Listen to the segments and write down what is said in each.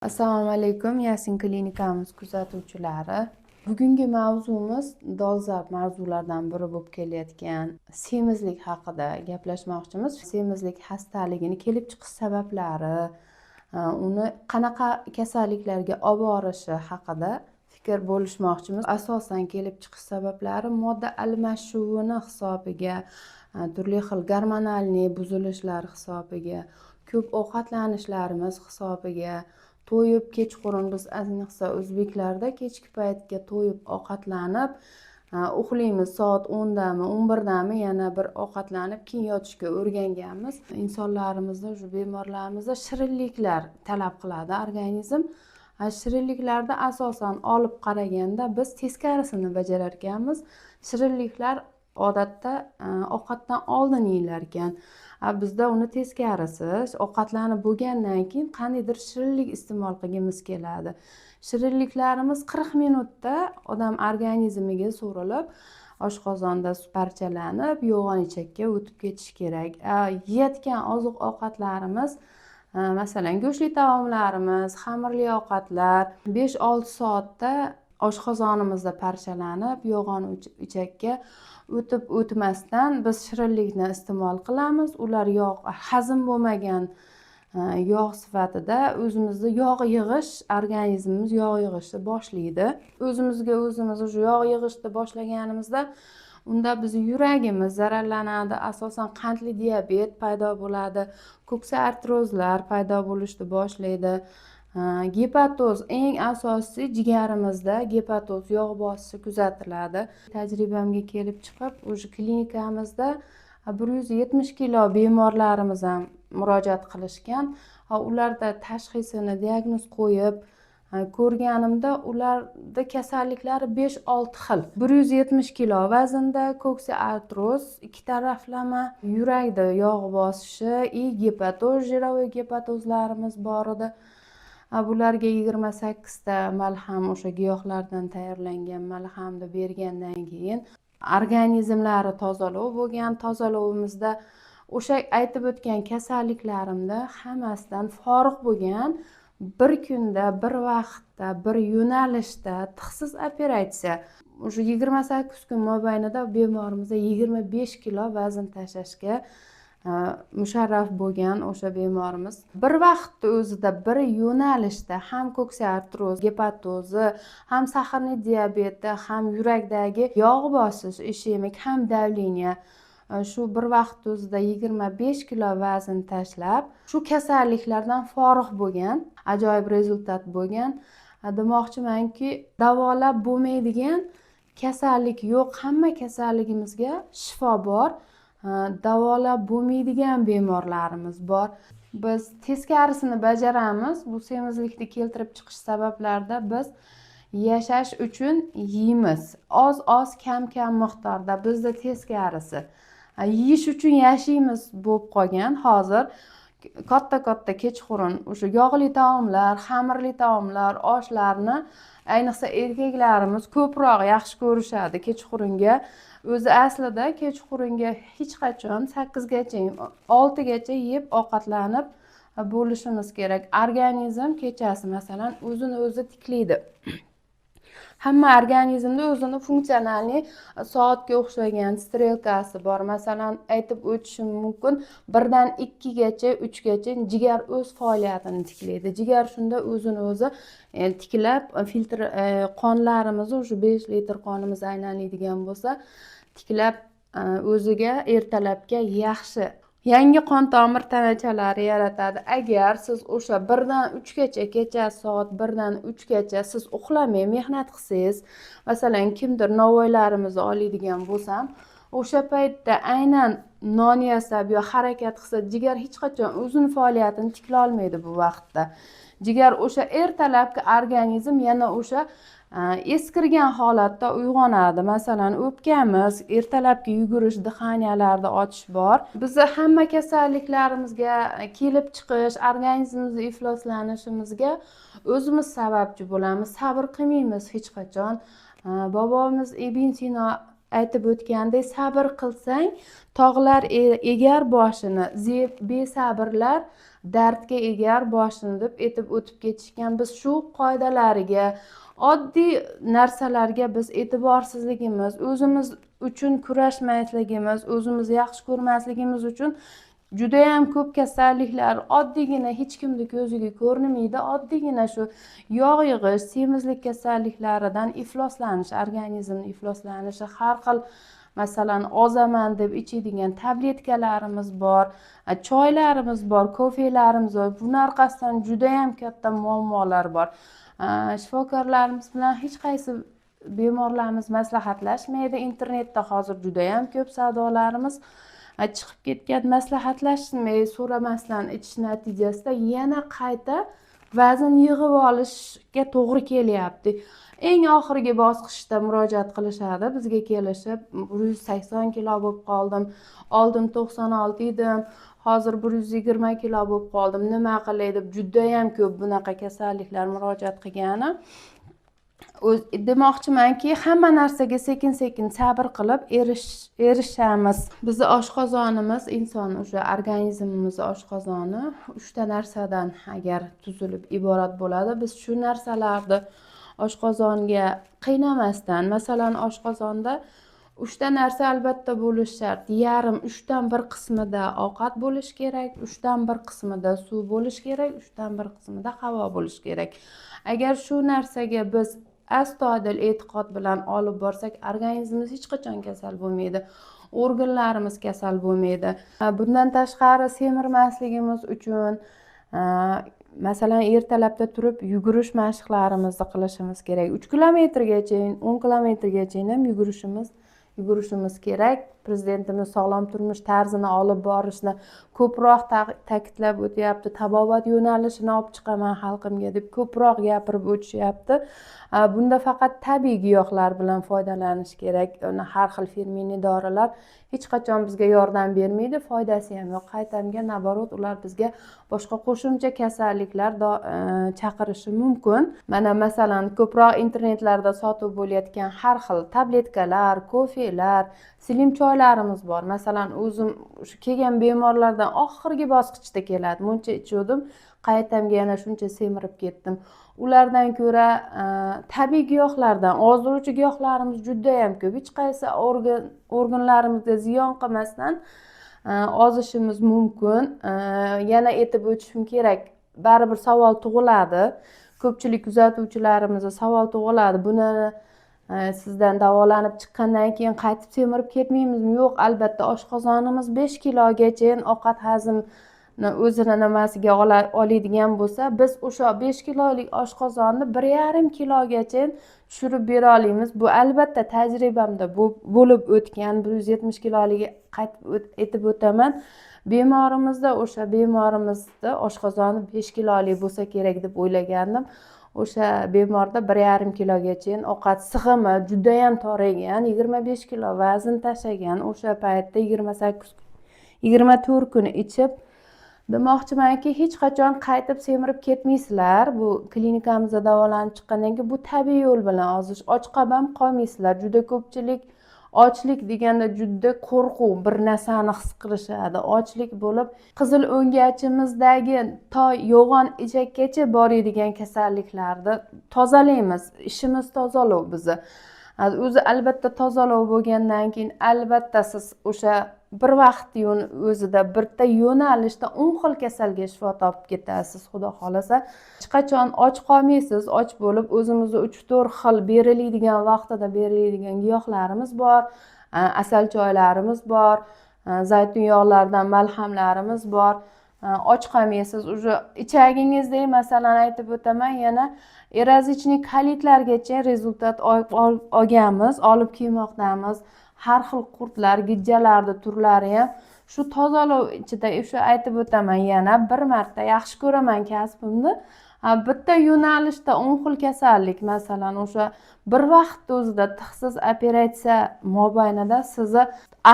Assalomu alaykum, Yasin klinikamiz kuzatuvchilari. Bugungi mavzumiz dolzarb mavzulardan biri bo'lib kelayotgan semizlik haqida gaplashmoqchimiz. Semizlik xastaligini kelib chiqish sabablari, uni qanaqa kasalliklarga olib borishi haqida fikr bo'lishmoqchimiz. Asosan kelib chiqish sabablari modda almashuvini hisobiga, turli xil gormonal buzilishlar hisobiga, ko'p ovqatlanishlarimiz hisobiga, to'yib kechqurun biz ayniqsa o'zbeklarda kechki paytga to'yib ovqatlanib uxlaymiz soat 10dami 11dami yana bir ovqatlanib keyin yotishga o'rganganmiz. Insonlarimizda shu bemorlarimizda shirinliklar talab qiladi organizm. Shirinliklarda asosan olib qaraganda biz teskarisini bajarar ekanmiz. Shirinliklar odatda ovqatdan oldin yeyilar ekan. Bizda uni teskarisi, ovqatlanib bo'lgandan keyin qandaydir shirinlik iste'mol qilgimiz keladi. Shirinliklarimiz 40 minutda odam organizmiga so'rilib, oshqozonda parchalanib, yo'g'on ichakka o'tib ketishi kerak. Yeyotgan oziq-ovqatlarimiz, masalan, go'shtli taomlarimiz, xamirli ovqatlar 5-6 soatda oshqozonimizda parchalanib, yo'g'on ichakka o'tib o'tmasdan biz shirinlikni iste'mol qilamiz. Ular yog' hazm bo'lmagan yog' sifatida o'zimizda yog' yig'ish, organizmimiz yog' yig'ishni boshlaydi. O'zimizga o'zimiz o'sha yog' yig'ishni boshlaganimizda unda bizning yuragimiz zararlanadi, asosan qandli diabet paydo bo'ladi, ko'ksa artrozlar paydo bo'lishni boshlaydi. Gepatoz, eng asosiysi jigarimizda gepatoz yog' bosishi kuzatiladi. Tajribamga kelib chiqib, o'sha klinikamizda 170 kilo bemorlarimiz ham murojaat qilishgan. Ularda tashxisini diagnoz qo'yib ko'rganimda ularda kasalliklari 5-6 xil. 170 kilo vaznda ko'ksa artroz, ikki taraflama, yurakda yog' bosishi, gepatoz, jiroviy gepatozlarimiz bor edi. Bularga 28 ta malham, o'sha giyohlardan tayyorlangan malhamni bergandan keyin organizmlari tozalov bo'lgan. Tozalovimizda o'sha aytib o'tgan kasalliklarimda hammasidan forig' bo'lgan. Bir kunda, bir vaqtda, bir yo'nalishda tixsiz operatsiya. O'sha 28 kun mobaynida bemorimizda 25 kilo vazn tashlashga musharraf bo'lgan o'sha bemorimiz. Bir vaqtda o'zida bir yo'nalishda ham ko'ksa artroz, gepatozi, ham saharniy diabeti, ham yurakdagi yog' bosish, ishemik, ham davleniya shu bir vaqt o'zida 25 kilo vazn tashlab, shu kasalliklardan forig' bo'lgan, ajoyib rezultat bo'lgan. Demoqchimanki, davolab bo'lmaydigan kasallik yo'q, hamma kasalligimizga shifo bor. Davolab bo'lmaydigan bemorlarimiz bor. Biz teskarisini bajaramiz. Bu semizlikni keltirib chiqish sabablarida biz yashash uchun yeymiz. Oz kam miqdorda, bizda teskarisi. Yeyish uchun yashaymiz bo'lib qolgan. Hozir katta kechqurun o'sha yog'li taomlar, xamirli taomlar, oshlarni ayniqsa erkaklarimiz ko'proq yaxshi ko'rishadi kechqurunga. O'zi aslida kechqurunga hech qachon 8 gacha, 6 gacha yeb ovqatlanib bo'lishimiz kerak. Organizm kechasi masalan o'zini o'zi tiklaydi. Hamma organizmda o'zini funksionalni soatga o'xshagan strelkasi bor. Masalan, aytib o'tishim mumkin, 1 dan 2 gacha, 3 gacha jigar o'z faoliyatini tiklaydi. Jigar shunda o'zini o'zi tiklab, filtr qonlarimizni o'sha 5 litr qonimiz aylanadigan bo'lsa, tiklab o'ziga ertalabga yaxshi yangi qon tomir tanachalari yaratadi. Agar siz o'sha 1 dan 3 gacha, kechasi soat 1 dan 3 gacha siz uxlamay mehnat qilsangiz, masalan, kimdir novvoylarimizni oladigan bo'lsam, o'sha paytda aynan non yasab yo harakat qilsa, jigar hech qachon o'zini faoliyatini tikla olmaydi bu vaqtda. Jigar o'sha ertalabki organizm yana o'sha eskirgan holatda uyg'onadi. Masalan, o'pkamiz, ertalabki yugurish, dihaniyalarda ochish bor. Bizda hamma kasalliklarimizga kelib chiqish, organizmimizni ifloslanishimizga o'zimiz sababchi bo'lamiz. Sabr qilmaymiz hech qachon. Bobomiz Ibn Sino aytib o'tgandek, sabr qilsang tog'lar egar boshini, besabrlar dardga egar boshini deb aytib o'tib ketishgan. Biz shu qoidalariga, oddiy narsalarga biz e'tiborsizligimiz, o'zimiz uchun kurashmasligimiz, o'zimizni yaxshi ko'rmasligimiz uchun judayam ko'p kasalliklar oddiygina hech kimni ko'ziga ko'rinmaydi, oddiygina shu yog' yig'ish, semizlik kasalliklaridan ifloslanish, organizmni ifloslanishi, har xil masalan ozaman deb ichadigan tabletkalarimiz bor, choylarimiz bor, kofelarimiz bor. Buni orqasidan judayam katta muammolar bor. Shifokorlarimiz bilan hech qaysi bemorlarimiz maslahatlashmaydi. Internetda hozir judayam ko'p savdolarimiz chiqib ketgan. Maslahatlashmay, so'ramasdan ichish natijasida yana qayta vazn yig'ib olishga to'g'ri kelyapti. Eng oxirgi bosqichda murojaat qilishadi bizga kelishib, 180 kilo bo'lib qoldim, oldin 96 edim, hozir 120 kilo bo'lib qoldim, nima qilay deb judayam ko'p bunaqa kasalliklar murojaat qilgani. Demoqchimanki, hamma narsaga sekin sekin sabr qilib erishamiz. Bizni oshqozonimiz, inson o'sha organizmimiz oshqozoni 3 ta narsadan agar tuzilib iborat bo'ladi. Biz shu narsalarni oshqozonga qiynamasdan, masalan oshqozonda 3 ta narsa albatta bo'lishi shart. Yarim 3dan 1 qismida ovqat bo'lishi kerak, 3dan 1 qismida suv bo'lishi kerak, 3dan 1 qismida havo bo'lishi kerak. Agar shu narsaga biz astoydil e'tiqod bilan olib borsak, organizmimiz hech qachon kasal bo'lmaydi, organlarimiz kasal bo'lmaydi. Bundan tashqari semirmasligimiz uchun masalan ertalabda turib yugurish mashqlarimizni qilishimiz kerak. 3 kilometrgacha, 10 kilometrgacha ham yugurishimiz kerak. Prezidentimiz sog'lom turmush tarzini olib borishni ko'proq ta'kidlab o'tyapti. Tabobat yo'nalishini olib chiqaman xalqimga deb ko'proq gapirib o'tishyapti. Bunda faqat tabiiy giyohlar bilan foydalanish kerak. Har xil fermenli dorilar hech qachon bizga yordam bermaydi, foydasi ham yo'q. Qaytamga naborot ular bizga boshqa qo'shimcha kasalliklar chaqirishi mumkin. Mana masalan ko'proq internetlarda sotib bo'layotgan har xil tabletkalar, kofelar, slim choylarimiz bor. Masalan o'zim shu kelgan bemorlardan oxirgi bosqichda keladi. Muncha ichuvdim, qaytamga yana shuncha semirib ketdim. Ulardan ko'ra tabiiy giyohlardan, ozdiruvchi giyohlarimiz juda ham ko'p. Hech qaysi organlarimizga ziyon qilmasdan ozishimiz mumkin. Yana aytib o'tishim kerak, baribir savol tug'iladi. Ko'pchilik kuzatuvchilarimizga savol tug'iladi. Buni sizdan davolanib chiqqandan keyin qaytib semirib ketmaymizmi? Yo'q, albatta oshqozonimiz 5 kilogacha ovqat hazm o'zini nimasiga oladigan bo'lsa, biz o'sha 5 kilolik oshqozonni 1,5 kilogacha tushirib bera olamiz. Bu albatta tajribamda bo'lib o'tgan. 170 kiloliga qaytib aytib o'taman. Bemorimizda oshqozoni 5 kilolik bo'lsa kerak deb o'ylagandim. O'sha bemorda 1,5 kilogacha ovqat sig'imi juda ham toraygan, 25 kilo vazn tashlagan. O'sha paytda 24 kun ichib, demoqchimanki, hech qachon qaytib semirib ketmaysizlar. Bu klinikamizda davolanib chiqqandan keyin bu tabiiy yo'l bilan ozish, och ham qolmaysizlar. Juda ko'pchilik ochlik deganda juda qo'rquv, bir narsani his qilishadi. Ochlik bo'lib, qizil o'ngachimizdagi to yo'g'on ichakkacha boradigan kasalliklarni tozalaymiz. Ishimiz tozalov bizni. O'zi albatta tozalov bo'lgandan keyin albatta siz o'sha bir vaqt o'zida bitta yo'nalishda 10 xil kasalga shifo topib ketasiz, xudo xolasa. Hech qachon och qolmaysiz. Och bo'lib o'zimizni 3-4 xil beriladigan vaqtida beriladigan giyohlarimiz bor, asal choylarimiz bor, zaytun yog'laridan malhamlarimiz bor. Och qolmaysiz. O'sha ichagingizda masalan aytib o'taman, yana erazichni kalitlargacha rezultat olganmiz, olib kelmoqdamiz. Har xil qurtlar, gijjalarni turlari ham shu tozalov ichida. O'sha aytib o'taman, yana bir marta yaxshi ko'raman kasbimni. Bitta yo'nalishda 10 xil kasallik, masalan o'sha bir vaqt o'zida tixsiz operatsiya mobaynida sizni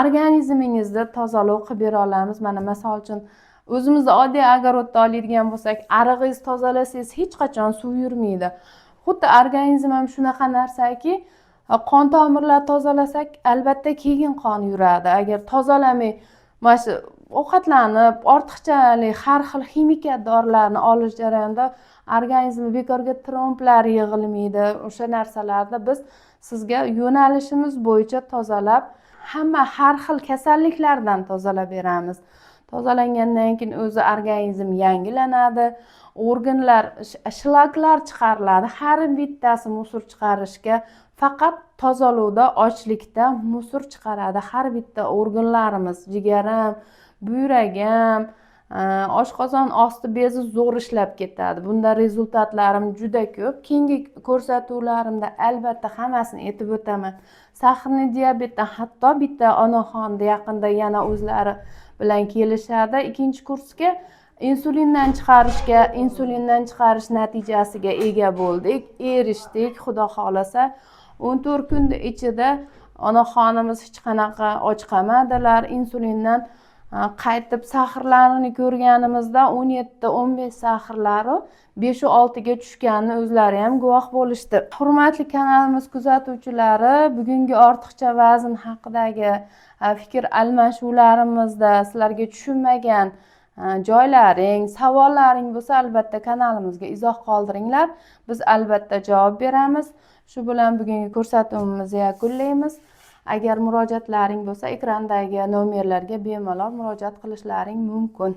organizmingizni tozalov qilib bera olamiz. Mana misol uchun o'zimizda oddiy agarodda oladigan bo'lsak, arig'ingizni tozalasangiz hech qachon suv yurmaydi. Xuddi organizm ham shunaqa narsaki, Qon tomirlarni tozalasak, albatta keyin qon yuradi. Agar tozalamay mana shu ovqatlanib, ortiqchalik har xil ximika dorilarni olish jarayonida organizmda bekorga tromblar yig'ilmaydi. O'sha narsalarni biz sizga yo'nalishimiz bo'yicha tozalab, har xil kasalliklardan tozalab beramiz. Tozalangandan keyin o'zi organizm yangilanadi. Organlar, shlaklar chiqariladi. Har bittasi musor chiqarishga faqat tozalovda, ochlikda musor chiqaradi. Har bitta organlarimiz, jigarim, buyragim, oshqozon osti bezi zo'r ishlab ketadi. Bunda rezultatlarim juda ko'p. Keyingi ko'rsatuvlarimda albatta hammasini aytib o'taman. Sahrli diabetdan hatto bitta onaxonda yaqinda yana o'zlari bilan kelishadi. Ikkinchi kursga insulindan chiqarish natijasiga ega bo'ldik, erishdik. Xudo xolasa 14 kun ichida onaxonimiz hech qanaqa och qolmadilar. Insulindan qaytib sahrlarini ko'rganimizda 17-15 sahrlari 5-6 ga tushganini o'zlari ham guvoh bo'lishdi. Hurmatli kanalimiz kuzatuvchilari, bugungi ortiqcha vazn haqidagi fikr almashuvlarimizda sizlarga tushunmagan joylaring, savollaring bo'lsa, albatta kanalimizga izoh qoldiringlar. Biz albatta javob beramiz. Shu bilan bugungi ko'rsatuvimizni yakunlaymiz. Agar murojaatlaring bo'lsa, ekrandagi nomerlarga bemalol murojaat qilishlaring mumkin.